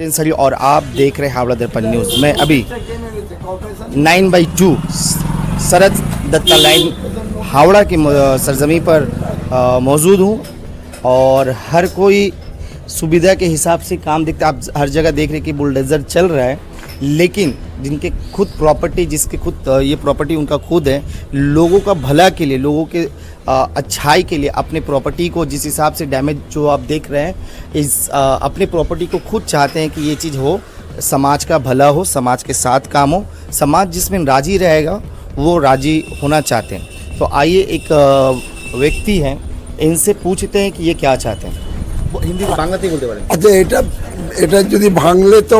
इंसारी और आप देख रहे हैं हावड़ा दर्पण न्यूज़। मैं अभी 9/2 सरहद दत्ता लाइन हावड़ा की सरजमी पर मौजूद हूँ और हर कोई सुविधा के हिसाब से काम देखते। आप हर जगह देख रहे हैं कि बुलडोज़र चल रहा है, लेकिन जिनके खुद प्रॉपर्टी, जिसके खुद ये प्रॉपर्टी उनका खुद है, लोगों का भला के लिए, लोगों के अच्छाई के लिए अपने प्रॉपर्टी को जिस हिसाब से डैमेज जो आप देख रहे हैं, इस अपने प्रॉपर्टी को खुद चाहते हैं कि ये चीज़ हो, समाज का भला हो, समाज के साथ काम हो, समाज जिसमें राजी रहेगा वो राजी होना चाहते हैं। तो आइए एक व्यक्ति हैं, इनसे पूछते हैं कि ये क्या चाहते हैं। हिंदी बांग्लाতেই বলতে পারেন। আচ্ছা, এটা যদি ভাঙলে তো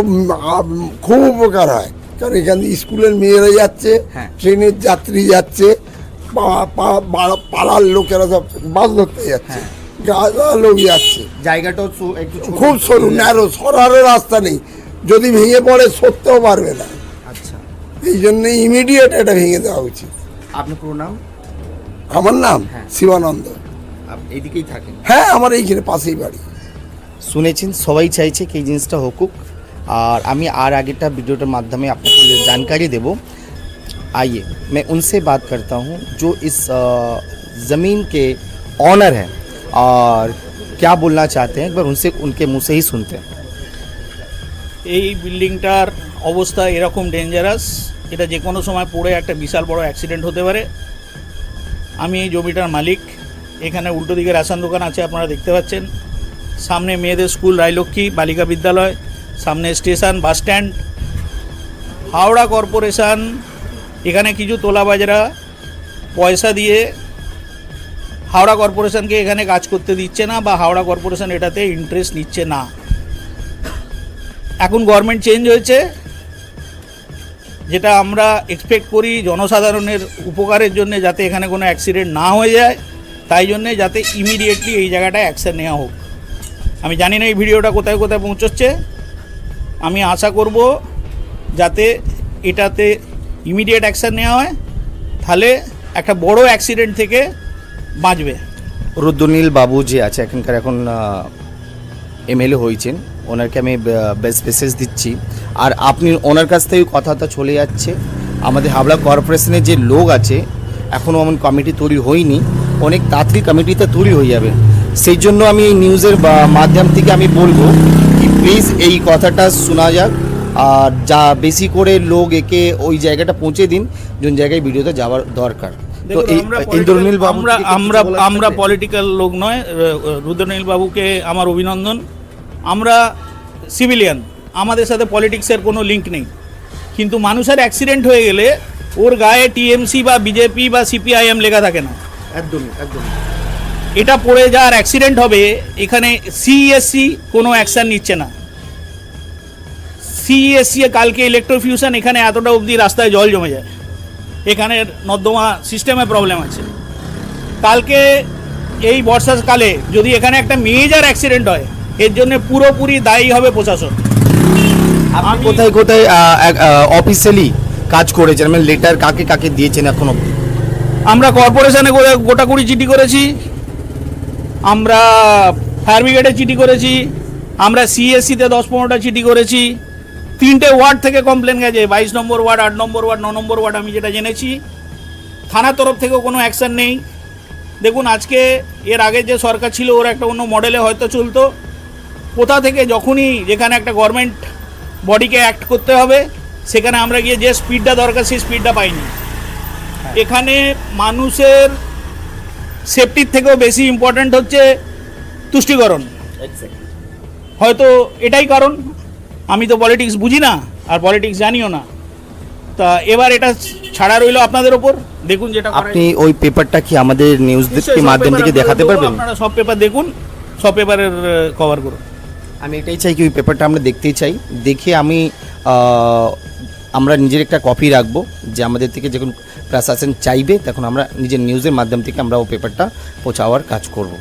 খুব উপকার হয়, কারণ এখানে স্কুলের মেয়েরা যাচ্ছে, ট্রেনের যাত্রী যাচ্ছে, পাড়ার লোকেরা সব মাছ ধরতে যাচ্ছে, গাঁজা লোক যাচ্ছে। জায়গাটাও একটু খুব সরু, ন্যারো, সরারও রাস্তা নেই, যদি ভেঙে পড়ে সরতেও পারবে না। আচ্ছা, এই জন্য ইমিডিয়েট এটা ভেঙে দেওয়া উচিত। আপনার পুরো নাম? আমার নাম শিবানন্দ। এইদিকেই থাকেন? হ্যাঁ, আমার এইখানে পাশেই বাড়ি। শুনেছেন সবাই চাইছে কি এই জিনিসটা হোকুক, আর আমি আর আগেটা ভিডিওটার মাধ্যমে আপনাকে जानकारी দেব। आइए मैं उनसे बात करता हूँ जो इस ज़मीन के ऑनर हैं और क्या बोलना चाहते हैं, एक बार उनसे उनके मुँह से ही सुनते हैं। এই বিল্ডিংটার অবস্থা এরকম ডেঞ্জারাস, এটা যে কোনো সময় পড়ে একটা বিশাল বড় অ্যাক্সিডেন্ট হতে পারে। আমি এই জমিটার মালিক। এখানে উল্টো দিকে রেশন দোকান আছে, আপনারা দেখতে পাচ্ছেন। সামনে মেয়েদের স্কুল রায়লক্ষ্মী বালিকা বিদ্যালয়, সামনে station, bus stand. Howrah corporation এখানে কিছু তোলাবাজরা পয়সা দিয়ে হাওড়া কর্পোরেশনকে এখানে কাজ করতে দিচ্ছে না, বা হাওড়া কর্পোরেশন এটাতে ইন্টারেস্ট নিচ্ছে না। এখন গভর্নমেন্ট চেঞ্জ হয়েছে, যেটা আমরা এক্সপেক্ট করি জনসাধারণের উপকারের জন্য, যাতে এখানে কোনো অ্যাক্সিডেন্ট না হয়ে যায়, তাই জন্যে যাতে ইমিডিয়েটলি এই জায়গাটায় অ্যাকশন নেওয়া হোক। আমি জানি না এই ভিডিওটা কোথায় কোথায় পৌঁছচ্ছে, আমি আশা করব যাতে এটাতে ইমিডিয়েট অ্যাকশন নেওয়া হয়, তাহলে একটা বড় অ্যাক্সিডেন্ট থেকে বাঁচবে। রুদ্রনীল বাবু যে আছে এখানকার, এখন এমএলএ হয়েছেন, ওনাকে আমি বেস্ট মেসেজ দিচ্ছি। আর আপনি ওনার কাছ থেকে কথাটা চলে যাচ্ছে, আমাদের হাওড়া কর্পোরেশনের যে লোক আছে, এখনও এমন কমিটি তৈরি হয়নি, অনেক তাড়াতাড়ি কমিটিটা তৈরি হয়ে যাবে। সেই জন্য আমি এই নিউজের মাধ্যম থেকে আমি বলবো কি প্লিজ এই কথাটা শোনা যাক, আর যা বেশি করে লোক একে ওই জায়গাটা পৌঁছে দিন যোন জায়গায় ভিডিওতে যাওয়ার দরকার। তো ইন্দ্রনীল বাবু, আমরা পলিটিক্যাল লোক নয়। রুদ্রনীল বাবুকে আমার অভিনন্দন। আমরা সিভিলিয়ান, আমাদের সাথে পলিটিক্সের কোনো লিঙ্ক নেই, কিন্তু মানুষের অ্যাক্সিডেন্ট হয়ে গেলে ওর গায়ে টিএমসি বা বিজেপি বা সিপিআইএম লেখা থাকে না। একদমই একদমই। এটা পড়ে যার অ্যাক্সিডেন্ট হবে, এখানে সিইএসসি কোনো অ্যাকশান নিচ্ছে না। সিইএসসি কালকে ইলেকট্রোফিউশন, এখানে এতটা অবধি রাস্তায় জল জমে যায়, এখানে নর্দমা সিস্টেমে প্রবলেম আছে। কালকে এই বর্ষাকালে যদি এখানে একটা মেজর অ্যাক্সিডেন্ট হয়, এর জন্য পুরোপুরি দায়ী হবে প্রশাসন। আপনি কোথায় কোথায় অফিসিয়ালি কাজ করেছেন, মানে লেটার কাকে কাকে দিয়েছেন এখন অবধি? আমরা কর্পোরেশনে গোটাকুড়ি চিঠি করেছি, আমরা ফায়ার ব্রিগেডে চিঠি করেছি, আমরা সিএসসিতে 10-15টা চিঠি করেছি। 3টে ওয়ার্ড থেকে কমপ্লেন গেছে, 22 নম্বর ওয়ার্ড, 8 নম্বর ওয়ার্ড, 9 নম্বর ওয়ার্ড। আমি যেটা জেনেছি, থানার তরফ থেকেও কোনো অ্যাকশান নেই। দেখুন, আজকে এর আগে যে সরকার ছিল ওর একটা অন্য মডেলে হয়তো চলতো। কোথা থেকে যখনই যেখানে একটা গভর্নমেন্ট বডিকে অ্যাক্ট করতে হবে, সেখানে আমরা গিয়ে যে স্পিডটা দরকার সেই স্পিডটা পাইনি। এখানে মানুষের সেফটির থেকেও বেশি ইম্পর্ট্যান্ট হচ্ছে তুষ্টিকরণ। হয়তো এটাই কারণ। আমি তো পলিটিক্স বুঝি না, আর পলিটিক্স জানিও না। তা এবার এটা ছাড়া রইল আপনাদের ওপর। দেখুন, যেটা আপনি ওই পেপারটা কি আমাদের নিউজের মাধ্যম থেকে দেখাতে পারবেন? আপনারা সব পেপার দেখুন, সব পেপারের কভার করুন। আমি এটাই চাই কি ওই পেপারটা আমরা দেখতেই চাই, দেখে আমরা নিজের একটা কপি রাখবো, যে আমাদের থেকে যখন প্রশাসন চাইবে তখন আমরা নিজের নিউজের মাধ্যম থেকে আমরা ও পেপারটা পৌঁছাওয়ার কাজ করব।